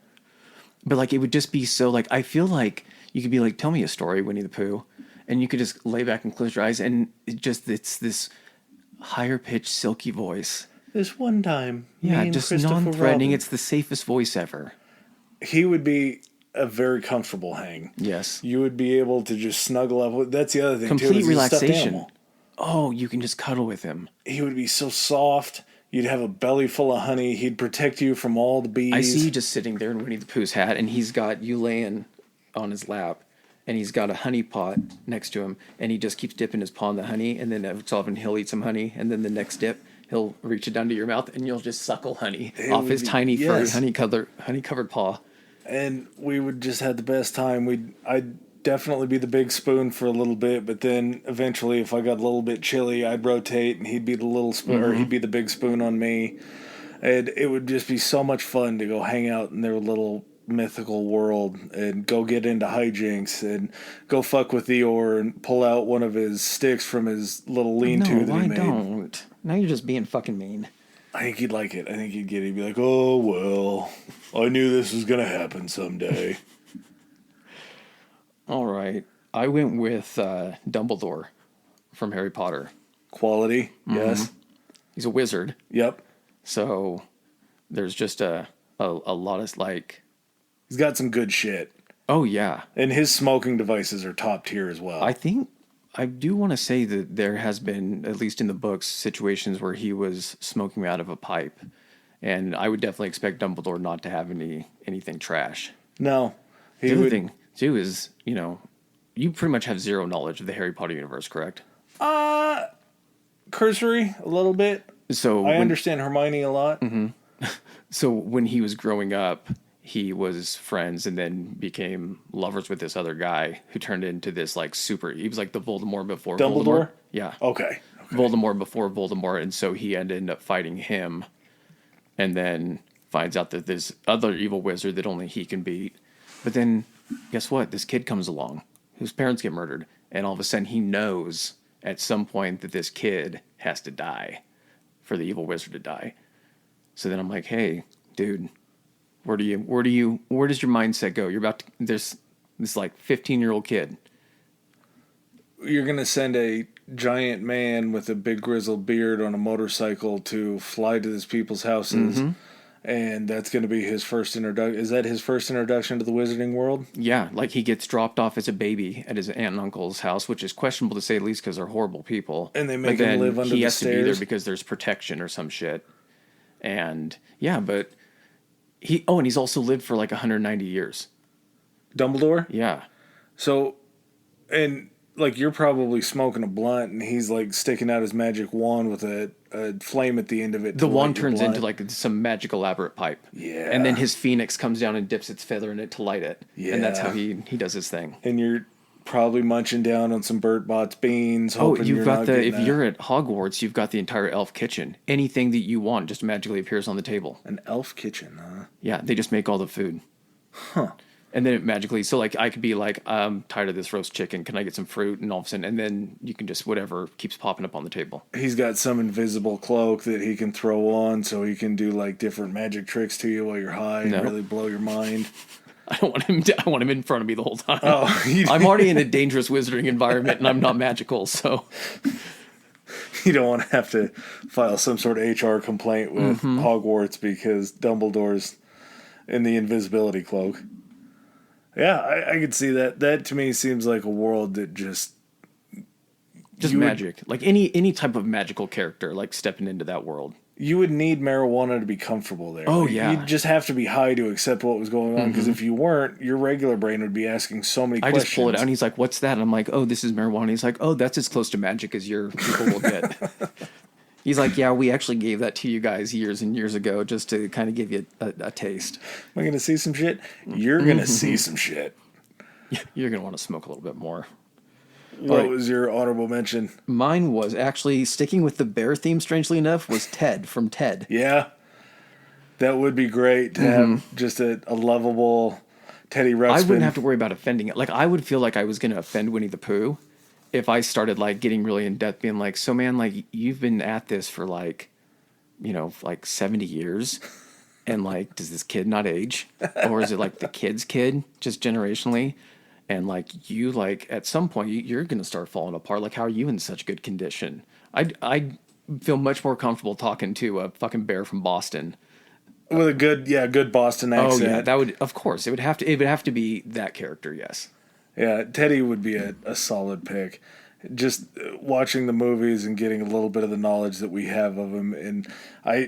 but like it would just be so like I feel like you could be like, tell me a story, Winnie the Pooh, and you could just lay back and close your eyes, and it's this higher pitched, silky voice. This one time, Yeah, me and just Christopher non-threatening. Robin. It's the safest voice ever. He would be a very comfortable hang. Yes, You would be able to just snuggle up with. That's the other thing too. complete Is he's a stuffed relaxation. animal. Oh, you can just cuddle with him. He would be so soft. You'd have a belly full of honey. He'd protect you from all the bees. I see you just sitting there in Winnie the Pooh's hat, and he's got you laying on his lap, and he's got a honey pot next to him, and he just keeps dipping his paw in the honey, and then every so often he'll eat some honey, and then the next dip, he'll reach it down to your mouth, and you'll just suckle honey off would his be- tiny, furry, yes. honey-covered paw. And we would just have the best time. I'd definitely be the big spoon for a little bit, but then eventually, if I got a little bit chilly, I'd rotate, and he'd be the little spoon, or he'd be the big spoon on me. And it would just be so much fun to go hang out in their little mythical world and go get into hijinks and go fuck with Eeyore and pull out one of his sticks from his little lean-to No, that he I made. don't. Now you're just being fucking mean. I think he'd like it. I think he'd get it. He'd be like, "Oh well, I knew this was gonna happen someday." All right. I went with Dumbledore from Harry Potter. Quality, yes, He's a wizard. yep. So there's just a lot of like, He's got some good shit, oh yeah. and his smoking devices are top tier as well. I think I do want to say that there has been, at least in the books, situations where he was smoking out of a pipe. And I would definitely expect Dumbledore not to have anything trash. No, he The other would. thing too is, you pretty much have zero knowledge of the Harry Potter universe, correct? Cursory a little bit. So I understand Hermione a lot. So when he was growing up, he was friends and then became lovers with this other guy who turned into this like super. He was like the Voldemort before Dumbledore? Voldemort. Yeah, Okay. Voldemort before Voldemort, and so he ended up fighting him, and then finds out that this other evil wizard that only he can beat. But then, guess what? This kid comes along, whose parents get murdered, and all of a sudden he knows at some point that this kid has to die for the evil wizard to die. So then I'm like, hey, dude, where does your mindset go? You're about to, there's this like 15-year-old kid. You're gonna send a giant man with a big grizzled beard on a motorcycle to fly to these people's houses, and that's gonna be his first introduction. Is that his first introduction to the wizarding world? Yeah, like he gets dropped off as a baby at his aunt and uncle's house, which is questionable to say the least because they're horrible people. And they But make him then live under he the has to be there stairs? because there's protection or some shit. And yeah, but and he's also lived for like 190 years. Dumbledore. Yeah. So, and like you're probably smoking a blunt, and he's like sticking out his magic wand with a flame at the end of it. The to wand light your turns blunt. into like some magic elaborate pipe. Yeah. And then his phoenix comes down and dips its feather in it to light it. And that's Yeah. how he does his thing. And you're probably munching down on some Burt Bott's beans. Oh, Hoping you've you're got not the getting if you're at Hogwarts, you've got the entire elf kitchen. Anything that you want just magically appears on the table. an elf kitchen, huh? Yeah, they just make all the food. Huh. And then it magically, so like I could be like, I'm tired of this roast chicken. Can I get some fruit? And all of a sudden, and then you can just whatever keeps popping up on the table. He's got some invisible cloak that he can throw on, so he can do like different magic tricks to you while you're high and No. really blow your mind. I don't want him. I want him in front of me the whole time. Oh, I'm already in a dangerous wizarding environment, and I'm not magical. So you don't want to have to file some sort of HR complaint with Hogwarts because Dumbledore's in the invisibility cloak. Yeah, I could see that. That to me seems like a world that just you would- magic, like any type of magical character, like stepping into that world. you would need marijuana to be comfortable there. Oh, Like, yeah. you'd just have to be high to accept what was going on because if you weren't, your regular brain would be asking so many I questions. just pull it out, and he's like, "What's that?" And I'm like, "Oh, this is marijuana." He's like, "Oh, that's as close to magic as your people will get." He's like, "Yeah, we actually gave that to you guys years and years ago just to kind of give you a taste. Am I going to see some shit? You're going to see some shit. You're gonna want to smoke a little bit more." What was your honorable mention? Mine was actually sticking with the bear theme. Strangely enough, was Ted from Ted. Yeah, that would be great to have just a lovable Teddy Ruxpin. I wouldn't have to worry about offending it. Like I would feel like I was going to offend Winnie the Pooh if I started like getting really in depth, being like, "So man, like you've been at this for like, like 70 years." And like, does this kid not age? Or is it like the kid's kid, just generationally? And like you, like at some point, you're going to start falling apart. Like, how are you in such good condition? I feel much more comfortable talking to a fucking bear from Boston. With a good Boston accent. Oh yeah, that would, of course, it would have to be that character. Yes. Yeah, Teddy would be a solid pick. Just watching the movies and getting a little bit of the knowledge that we have of him, and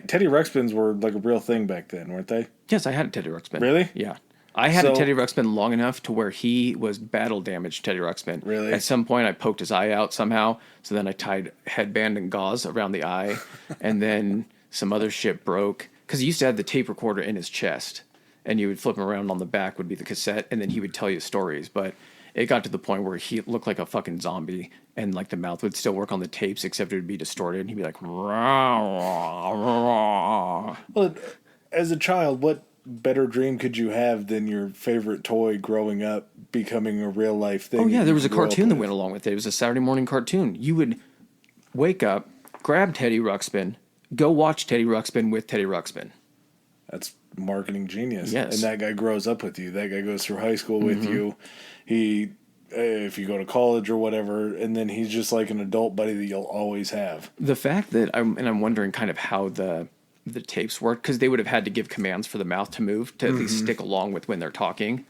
Teddy Ruxpins were like a real thing back then, weren't they? Yes, I had a Teddy Ruxpin. Really? Yeah. I had a Teddy Ruxpin long enough to where he was battle damaged, Teddy Ruxpin. Really? At some point, I poked his eye out somehow, so then I tied headband and gauze around the eye, and then some other shit broke, because he used to have the tape recorder in his chest, and you would flip him around on the back would be the cassette, and then he would tell you stories, but it got to the point where he looked like a fucking zombie, and like the mouth would still work on the tapes, except it would be distorted, and he'd be like, rah, rah. Well, as a child, what better dream could you have than your favorite toy growing up becoming a real life thing? Oh yeah, that there you was a could grow cartoon up that with? went along with it. It was a Saturday morning cartoon. You would wake up, grab Teddy Ruxpin, go watch Teddy Ruxpin with Teddy Ruxpin. That's marketing genius. Yes. And that guy grows up with you. That guy goes through high school with you. He, if you go to college or whatever, and then he's just like an adult buddy that you'll always have. The fact that I'm wondering kind of how the tapes work, because they would have had to give commands for the mouth to move to at least stick along with when they're talking.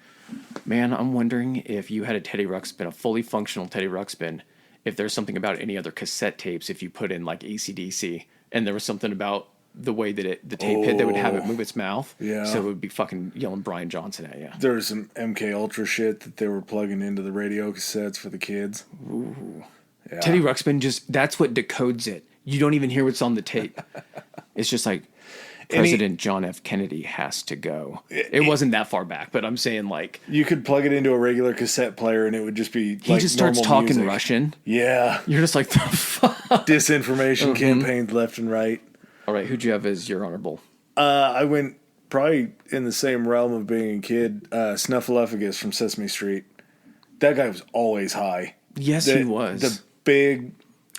Man, I'm wondering if you had a Teddy Ruxpin, a fully functional Teddy Ruxpin, if there's something about any other cassette tapes, if you put in like AC/DC, and there was something about the way that the tape hit that would have it move its mouth. Yeah. So it would be fucking yelling Brian Johnson at you. There was some MK Ultra shit that they were plugging into the radio cassettes for the kids. Ooh. Yeah. Teddy Ruxpin that's what decodes it. You don't even hear what's on the tape. It's just like President John F. Kennedy has to go. It wasn't that far back, but I'm saying like You could plug it into a regular cassette player and it would just be he like just starts normal talking music. Russian. Yeah. You're just like, the fuck? Disinformation campaigns left and right. All right, who'd you have as your honorable? I went probably in the same realm of being a kid. Snuffleupagus from Sesame Street. That guy was always high. Yes, he was. The big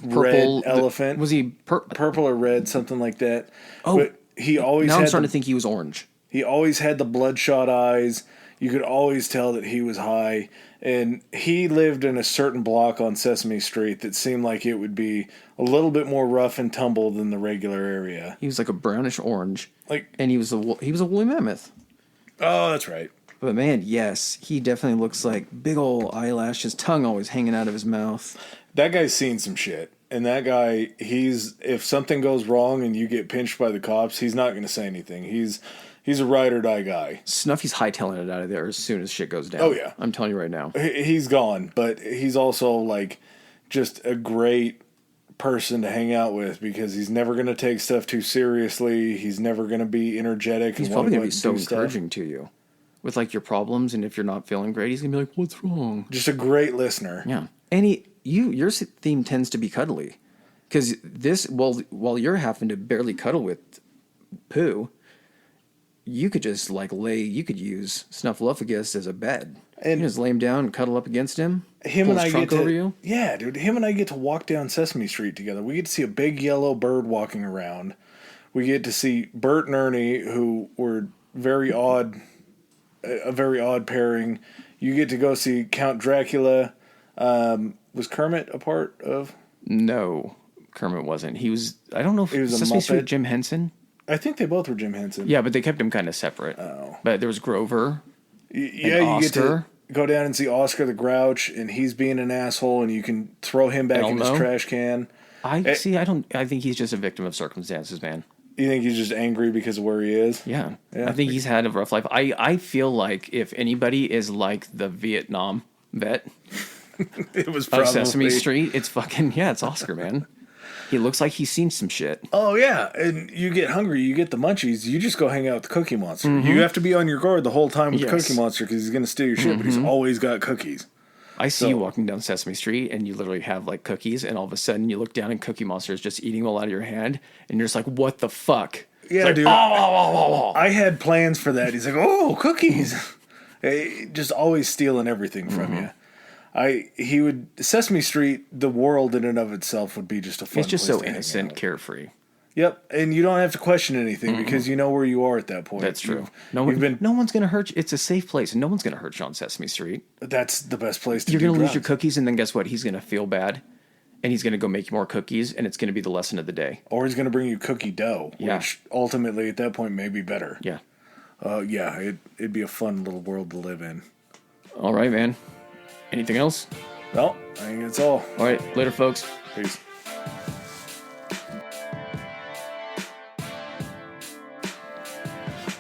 Purple red elephant. Was he purple or red, something like that? Oh, but he always now I'm had starting to think he was orange. He always had the bloodshot eyes. You could always tell that he was high. And he lived in a certain block on Sesame Street that seemed like it would be a little bit more rough and tumble than the regular area. He was like a brownish orange, Like, and he was a woolly mammoth. oh, that's right. But man, yes, he definitely looks like big old eyelash, tongue always hanging out of his mouth. That guy's seen some shit. And that guy, if something goes wrong and you get pinched by the cops, he's not going to say anything. He's a ride or die guy. Snuffy's hightailing it out of there as soon as shit goes down. Oh, yeah. I'm telling you right now. He's gone, but he's also like just a great person to hang out with because he's never going to take stuff too seriously. He's never going to be energetic. He's probably going to be so encouraging to you with like your problems, and if you're not feeling great, he's going to be like, "What's wrong?" Just a great listener. Yeah, and your theme tends to be cuddly, because while you're having to barely cuddle with Pooh, you could just you could use Snuffleupagus as a bed. And you just lay him down and cuddle up against him. Him pull and his I trunk get to, over you. Yeah, dude. Him and I get to walk down Sesame Street together. We get to see a big yellow bird walking around. We get to see Bert and Ernie, who were a very odd pairing. You get to go see Count Dracula. Was Kermit a part of? No, Kermit wasn't. He was. I don't know if He was a Sesame Street Muppet. Jim Henson. I think they both were Jim Henson. Yeah, but they kept him kind of separate. Oh. But there was Grover. Yeah, and you get to Oscar. go down and see Oscar the Grouch, and he's being an asshole, and you can throw him back in his Elmo. trash can. I think he's just a victim of circumstances, man. You think he's just angry because of where he is? Yeah. Yeah. I think he's had a rough life. I feel like if anybody is like the Vietnam vet It was of probably Sesame Street, it's it's Oscar, man. He looks like he's seen some shit. Oh yeah, and you get hungry, you get the munchies. You just go hang out with the Cookie Monster. You have to be on your guard the whole time with the Yes. Cookie Monster because he's going to steal your shit. But he's always got cookies. I see you walking down Sesame Street and you literally have like cookies, and all of a sudden you look down and Cookie Monster is just eating them all out of your hand, and you're just like, what the fuck? Yeah, like, dude. Oh. I had plans for that. He's like, oh, cookies. Just always stealing everything from you. He would Sesame Street, the world in and of itself would be just a fun It's just place so to hang innocent, out. carefree. Yep, and you don't have to question anything because you know where you are at that point. That's true. You've No one's gonna hurt you. It's a safe place, and no one's gonna hurt you on Sesame Street. That's the best place to You're do gonna lose your drugs. cookies, and then guess what? He's gonna feel bad, and he's gonna go make you more cookies, and it's gonna be the lesson of the day. Or he's going to bring you cookie dough, Yeah. which ultimately at that point may be better. Yeah. It'd be a fun little world to live in. All right, man. Anything else? Well, I think that's all. All right. Later, folks. Peace.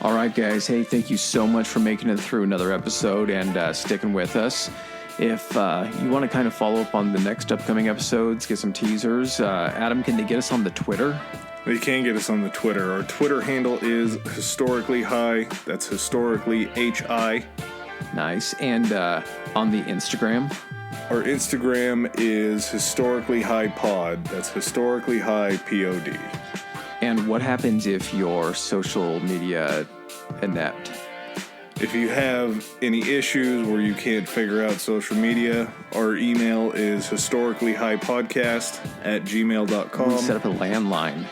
All right, guys. Hey, thank you so much for making it through another episode and sticking with us. If you want to kind of follow up on the next upcoming episodes, get some teasers, Adam, can they get us on the Twitter? You can get us on the Twitter. Our Twitter handle is historically high. That's historically HI. Nice. And on the Instagram? Our Instagram is historically high pod. That's historically high POD. And what happens if your social media inept? If you have any issues where you can't figure out social media, our email is historicallyhighpodcast@gmail.com. We set up a landline.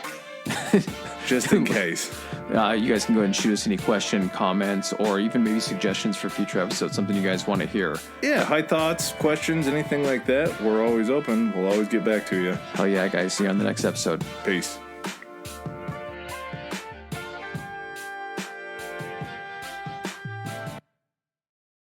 Just in case. You guys can go ahead and shoot us any question, comments, or even maybe suggestions for future episodes, something you guys want to hear. Yeah, high thoughts, questions, anything like that. We're always open. We'll always get back to you. Hell yeah, guys. See you on the next episode. Peace.